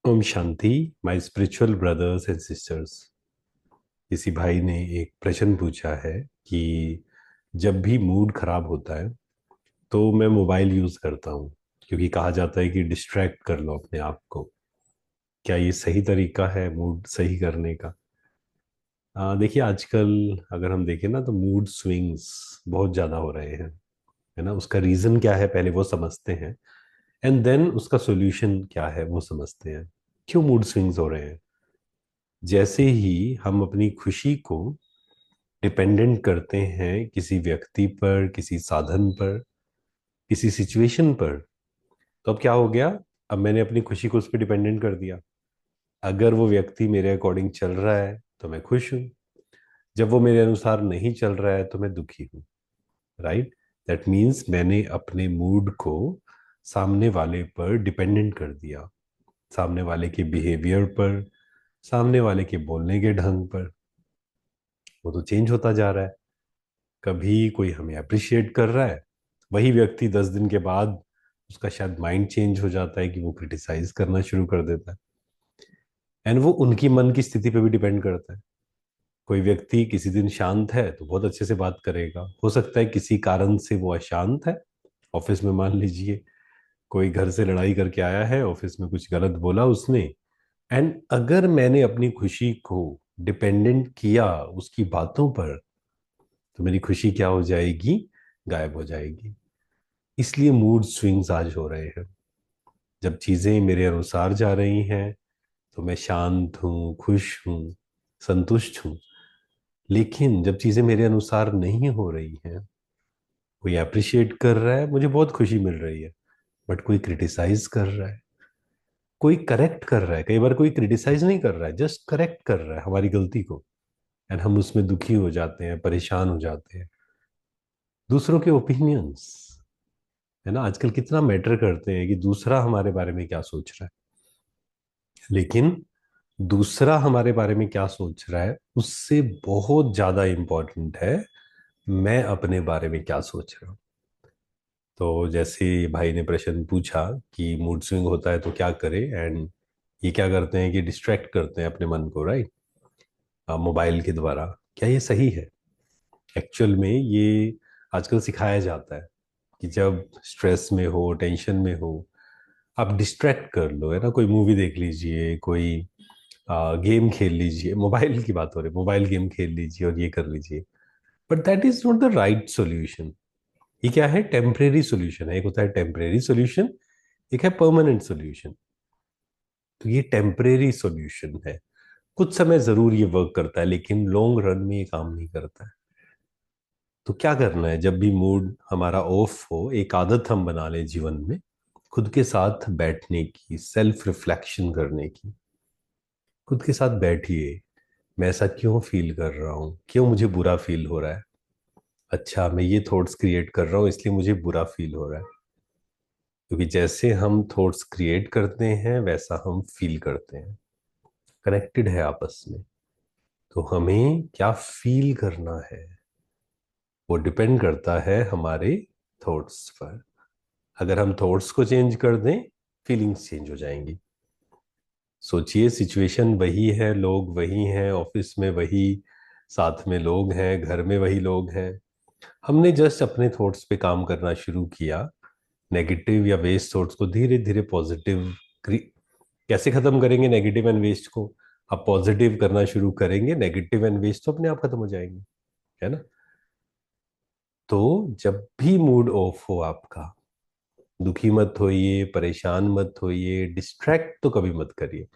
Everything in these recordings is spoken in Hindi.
ओम शांति। My spiritual brothers and sisters. किसी भाई ने एक प्रश्न पूछा है कि जब भी मूड खराब होता है तो मैं मोबाइल यूज करता हूँ, क्योंकि कहा जाता है कि डिस्ट्रैक्ट कर लो अपने आप को। क्या ये सही तरीका है मूड सही करने का? देखिए, आजकल अगर हम देखें ना तो मूड स्विंग्स बहुत ज़्यादा हो रहे हैं, है ना। उसका रीज़न क्या है पहले वो समझते हैं, एंड देन उसका सॉल्यूशन क्या है वो समझते हैं। क्यों मूड स्विंग्स हो रहे हैं? जैसे ही हम अपनी खुशी को डिपेंडेंट करते हैं किसी व्यक्ति पर, किसी साधन पर, किसी सिचुएशन पर, तो अब क्या हो गया? अब मैंने अपनी खुशी को उस पर डिपेंडेंट कर दिया। अगर वो व्यक्ति मेरे अकॉर्डिंग चल रहा है तो मैं खुश हूँ, जब वो मेरे अनुसार नहीं चल रहा है तो मैं दुखी हूँ। राइट? दैट मीन्स मैंने अपने मूड को सामने वाले पर डिपेंडेंट कर दिया, सामने वाले के बिहेवियर पर, सामने वाले के बोलने के ढंग पर। वो तो चेंज होता जा रहा है। कभी कोई हमें अप्रिशिएट कर रहा है, वही व्यक्ति 10 दिन के बाद उसका शायद माइंड चेंज हो जाता है कि वो क्रिटिसाइज करना शुरू कर देता है। एंड वो उनकी मन की स्थिति पे भी डिपेंड करता है। कोई व्यक्ति किसी दिन शांत है तो बहुत अच्छे से बात करेगा, हो सकता है किसी कारण से वो अशांत है। ऑफिस में मान लीजिए कोई घर से लड़ाई करके आया है, ऑफिस में कुछ गलत बोला उसने, एंड अगर मैंने अपनी खुशी को डिपेंडेंट किया उसकी बातों पर, तो मेरी खुशी क्या हो जाएगी? गायब हो जाएगी। इसलिए मूड स्विंग्स आज हो रहे हैं। जब चीजें मेरे अनुसार जा रही हैं तो मैं शांत हूँ, खुश हूँ, संतुष्ट हूँ। लेकिन जब चीजें मेरे अनुसार नहीं हो रही हैं, कोई अप्रिशिएट कर रहा है, मुझे बहुत खुशी मिल रही है, बट कोई क्रिटिसाइज कर रहा है, कोई करेक्ट कर रहा है। कई बार कोई क्रिटिसाइज नहीं कर रहा है, जस्ट करेक्ट कर रहा है हमारी गलती को, एंड हम उसमें दुखी हो जाते हैं, परेशान हो जाते हैं। दूसरों के ओपिनियंस, है ना, आजकल कितना मैटर करते हैं कि दूसरा हमारे बारे में क्या सोच रहा है। लेकिन दूसरा हमारे बारे में क्या सोच रहा है उससे बहुत ज्यादा इंपॉर्टेंट है मैं अपने बारे में क्या सोच रहा हूँ। तो जैसे भाई ने प्रश्न पूछा कि मूड स्विंग होता है तो क्या करें, एंड ये क्या करते हैं कि डिस्ट्रैक्ट करते हैं अपने मन को, राइट, मोबाइल के द्वारा। क्या ये सही है? एक्चुअल में ये आजकल सिखाया जाता है कि जब स्ट्रेस में हो, टेंशन में हो, आप डिस्ट्रैक्ट कर लो, है ना। कोई मूवी देख लीजिए, कोई गेम खेल लीजिए। मोबाइल की बात हो रही है, मोबाइल गेम खेल लीजिए और ये कर लीजिए। But that is not the right solution. ये क्या है? टेम्परेरी सॉल्यूशन है। एक होता है टेम्परेरी सॉल्यूशन, एक है परमानेंट सॉल्यूशन। तो ये टेम्परेरी सॉल्यूशन है, कुछ समय जरूर ये वर्क करता है, लेकिन लॉन्ग रन में ये काम नहीं करता है। तो क्या करना है जब भी मूड हमारा ऑफ हो? एक आदत हम बना लें जीवन में, खुद के साथ बैठने की, सेल्फ रिफ्लेक्शन करने की। खुद के साथ बैठिए, मैं ऐसा क्यों फील कर रहा हूँ, क्यों मुझे बुरा फील हो रहा है? अच्छा, मैं ये थॉट्स क्रिएट कर रहा हूँ इसलिए मुझे बुरा फील हो रहा है। क्योंकि जैसे हम थॉट्स क्रिएट करते हैं वैसा हम फील करते हैं, कनेक्टेड है आपस में। तो हमें क्या फील करना है वो डिपेंड करता है हमारे थॉट्स पर। अगर हम थॉट्स को चेंज कर दें, फीलिंग्स चेंज हो जाएंगी। सोचिए, सिचुएशन वही है, लोग वही हैं, ऑफिस में वही साथ में लोग हैं, घर में वही लोग हैं। हमने जस्ट अपने थॉट्स पे काम करना शुरू किया, नेगेटिव या वेस्ट थॉट्स को धीरे धीरे पॉजिटिव। कैसे खत्म करेंगे नेगेटिव एंड वेस्ट को? आप पॉजिटिव करना शुरू करेंगे, नेगेटिव एंड वेस्ट तो अपने आप खत्म हो जाएंगे, है ना। तो जब भी मूड ऑफ हो आपका, दुखी मत होइए, परेशान मत होइए, डिस्ट्रैक्ट तो कभी मत करिए।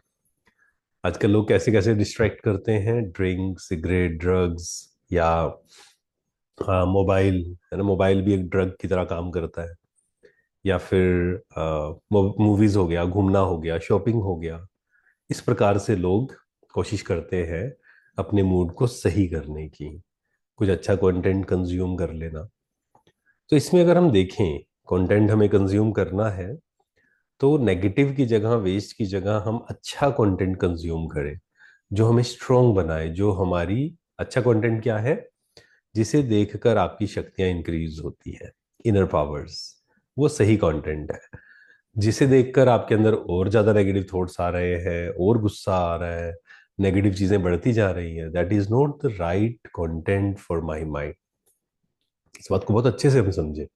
आजकल लोग कैसे कैसे डिस्ट्रैक्ट करते हैं, ड्रिंक, सिगरेट, ड्रग्स, या मोबाइल, है ना। मोबाइल भी एक ड्रग की तरह काम करता है। या फिर मूवीज हो गया, घूमना हो गया, शॉपिंग हो गया। इस प्रकार से लोग कोशिश करते हैं अपने मूड को सही करने की, कुछ अच्छा कंटेंट कंज्यूम कर लेना। तो इसमें अगर हम देखें, कंटेंट हमें कंज्यूम करना है तो नेगेटिव की जगह, वेस्ट की जगह हम अच्छा कंटेंट कंज्यूम करें जो हमें स्ट्रोंग बनाए, जो हमारी। अच्छा कंटेंट क्या है? जिसे देखकर आपकी शक्तियां इंक्रीज होती है, इनर पावर्स, वो सही कंटेंट है। जिसे देखकर आपके अंदर और ज्यादा नेगेटिव थॉट्स आ रहे हैं, और गुस्सा आ रहा है, नेगेटिव चीजें बढ़ती जा रही हैं, that is not the right content for my mind. इस बात को बहुत अच्छे से हम समझे।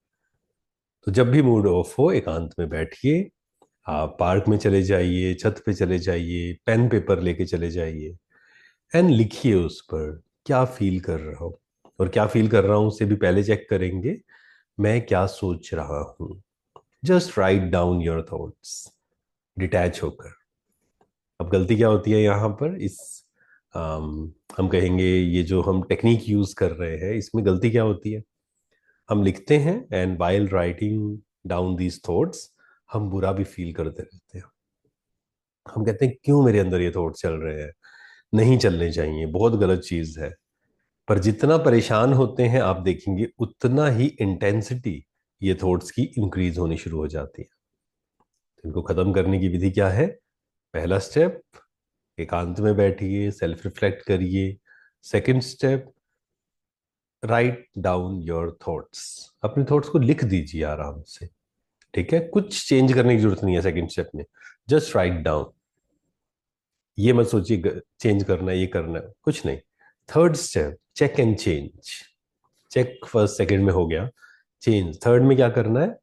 तो जब भी मूड ऑफ हो, एकांत में बैठिए, आप पार्क में चले जाइए, छत पे चले जाइए, पेन पेपर लेके चले जाइए, एंड लिखिए उस पर क्या फील कर रहा हूँ। और क्या फील कर रहा हूँ उससे भी पहले चेक करेंगे, मैं क्या सोच रहा हूँ। Just write down your thoughts, detach होकर। अब गलती क्या होती है यहाँ पर, इस हम कहेंगे ये जो हम टेक्निक यूज कर रहे हैं, इसमें गलती क्या होती है, हम लिखते हैं and while writing down these thoughts हम बुरा भी फील करते रहते हैं। हम कहते हैं क्यों मेरे अंदर ये थॉट्स चल रहे हैं, नहीं चलने चाहिए, बहुत गलत चीज है। पर जितना परेशान होते हैं आप देखेंगे, उतना ही इंटेंसिटी ये थॉट्स की इंक्रीज होनी शुरू हो जाती है। तो इनको खत्म करने की विधि क्या है? पहला स्टेप, एकांत में बैठिए, सेल्फ रिफ्लेक्ट करिए। Second step, write down your thoughts, अपने थॉट्स को लिख दीजिए आराम से। ठीक है, कुछ चेंज करने की जरूरत नहीं है सेकंड स्टेप में, जस्ट राइट डाउन। ये मत सोचिए चेंज करना है, ये करना है, कुछ नहीं। Third step, check and change. Check first second में हो गया, चेंज थर्ड में क्या करना है?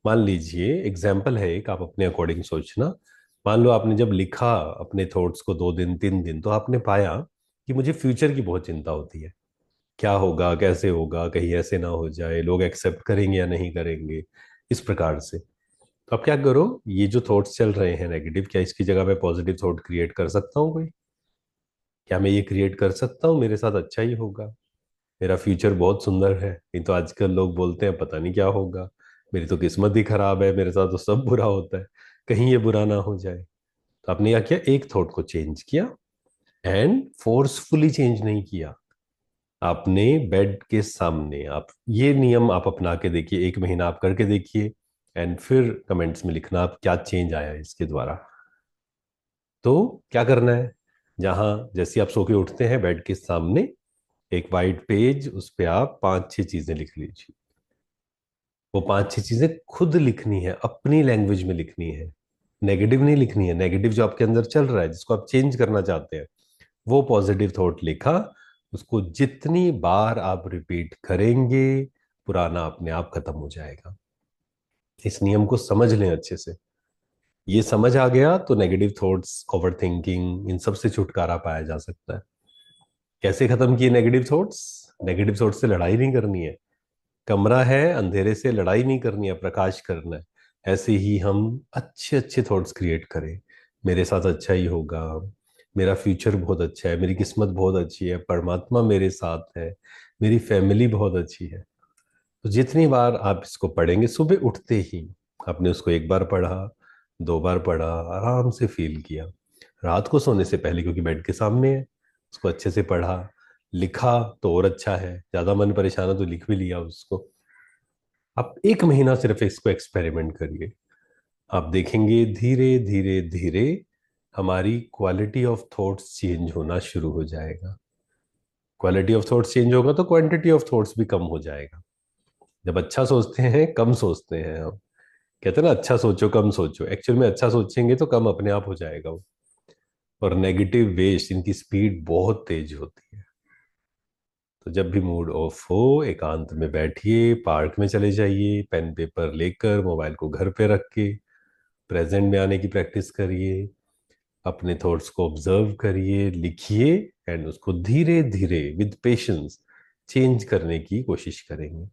मान लीजिए एग्जाम्पल है एक, आप अपने अकॉर्डिंग सोचना। मान लो आपने जब लिखा अपने थॉट्स को 2 दिन 3 दिन, तो आपने पाया कि मुझे फ्यूचर की बहुत चिंता होती है, क्या होगा, कैसे होगा, कहीं ऐसे ना हो जाए, लोग एक्सेप्ट करेंगे या नहीं करेंगे, इस प्रकार से। तो अब क्या करो, ये जो थॉट्स चल रहे हैं नेगेटिव, क्या इसकी जगह मैं पॉजिटिव थॉट क्रिएट कर सकता हूँ कोई? क्या मैं ये क्रिएट कर सकता हूँ, मेरे साथ अच्छा ही होगा, मेरा फ्यूचर बहुत सुंदर है? नहीं तो आजकल लोग बोलते हैं पता नहीं क्या होगा, मेरी तो किस्मत ही खराब है, मेरे साथ तो सब बुरा होता है, कहीं ये बुरा ना हो जाए। तो आपने क्या किया, एक थॉट को चेंज किया, एंड फोर्सफुली चेंज नहीं किया। आपने बेड के सामने, आप ये नियम आप अपना के देखिए, 1 महीना आप करके देखिए, एंड फिर कमेंट्स में लिखना आप क्या चेंज आया है इसके द्वारा। तो क्या करना है, जहां जैसे आप सो के उठते हैं, बेड के सामने एक वाइट पेज, उस पे आप 5 6 चीजें लिख लीजिए। वो 5 6 चीजें खुद लिखनी है, अपनी लैंग्वेज में लिखनी है, नेगेटिव नहीं लिखनी है। नेगेटिव जो आपके अंदर चल रहा है, जिसको आप चेंज करना चाहते हैं, वो पॉजिटिव थॉट लिखा। उसको जितनी बार आप रिपीट करेंगे, पुराना अपने आप खत्म हो जाएगा। इस नियम को समझ लें अच्छे से। ये समझ आ गया तो नेगेटिव थॉट्स, ओवर थिंकिंग, इन सब से छुटकारा पाया जा सकता है। कैसे खत्म किए नेगेटिव थॉट्स? नेगेटिव थॉट्स से लड़ाई नहीं करनी है, कमरा है, अंधेरे से लड़ाई नहीं करनी है, प्रकाश करना है। ऐसे ही हम अच्छे अच्छे थॉट्स क्रिएट करें, मेरे साथ अच्छा ही होगा, मेरा फ्यूचर बहुत अच्छा है, मेरी किस्मत बहुत अच्छी है, परमात्मा मेरे साथ है, मेरी फैमिली बहुत अच्छी है। तो जितनी बार आप इसको पढ़ेंगे, सुबह उठते ही आपने उसको 1 बार पढ़ा, 2 बार पढ़ा, आराम से फील किया, रात को सोने से पहले, क्योंकि बेड के सामने है, उसको अच्छे से पढ़ा, लिखा तो और अच्छा है, ज्यादा मन परेशान है तो लिख भी लिया उसको। आप 1 महीना सिर्फ इसको एक्सपेरिमेंट करिए, आप देखेंगे धीरे धीरे धीरे हमारी क्वालिटी ऑफ थॉट्स चेंज होना शुरू हो जाएगा। क्वालिटी ऑफ थॉट्स चेंज होगा तो क्वांटिटी ऑफ थॉट्स भी कम हो जाएगा। जब अच्छा सोचते हैं, कम सोचते हैं हम, कहते हैं ना अच्छा सोचो कम सोचो, एक्चुअल में अच्छा सोचेंगे तो कम अपने आप हो जाएगा वो। और नेगेटिव वेस्ट, इनकी स्पीड बहुत तेज होती है। तो जब भी मूड ऑफ हो, एकांत में बैठिए, पार्क में चले जाइए, पेन पेपर लेकर, मोबाइल को घर पे रख के प्रेजेंट में आने की प्रैक्टिस करिए, अपने थॉट्स को ऑब्जर्व करिए, लिखिए, एंड उसको धीरे धीरे विद पेशेंस चेंज करने की कोशिश करेंगे।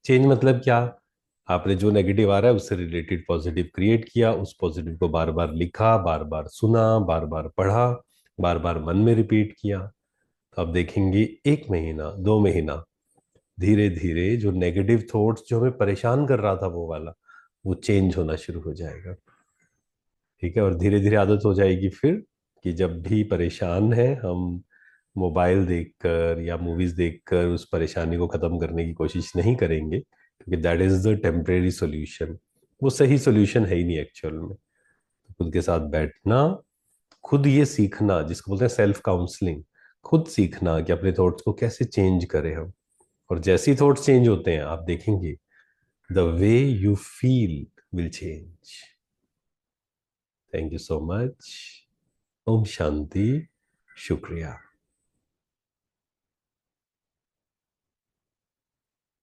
चेंज मतलब क्या? आपने जो नेगेटिव आ रहा है उससे रिलेटेड पॉजिटिव क्रिएट किया, उस पॉजिटिव को बार बार लिखा, बार बार सुना, बार बार पढ़ा, बार बार मन में रिपीट किया। तो आप देखेंगे 1 महीना 2 महीना, धीरे धीरे जो नेगेटिव थॉट्स जो हमें परेशान कर रहा था वो वाला, वो चेंज होना शुरू हो जाएगा। ठीक है, और धीरे धीरे आदत हो जाएगी फिर, कि जब भी परेशान है हम मोबाइल देखकर या मूवीज देखकर उस परेशानी को खत्म करने की कोशिश नहीं करेंगे, क्योंकि that is the temporary solution. वो सही सॉल्यूशन है ही नहीं एक्चुअल में। खुद के साथ बैठना, खुद ये सीखना, जिसको बोलते हैं सेल्फ काउंसलिंग, खुद सीखना कि अपने थॉट्स को कैसे चेंज करें हम। और जैसे ही थॉट्स चेंज होते हैं, आप देखेंगे the way you feel will change. Thank you so much. Om Shanti. शुक्रिया।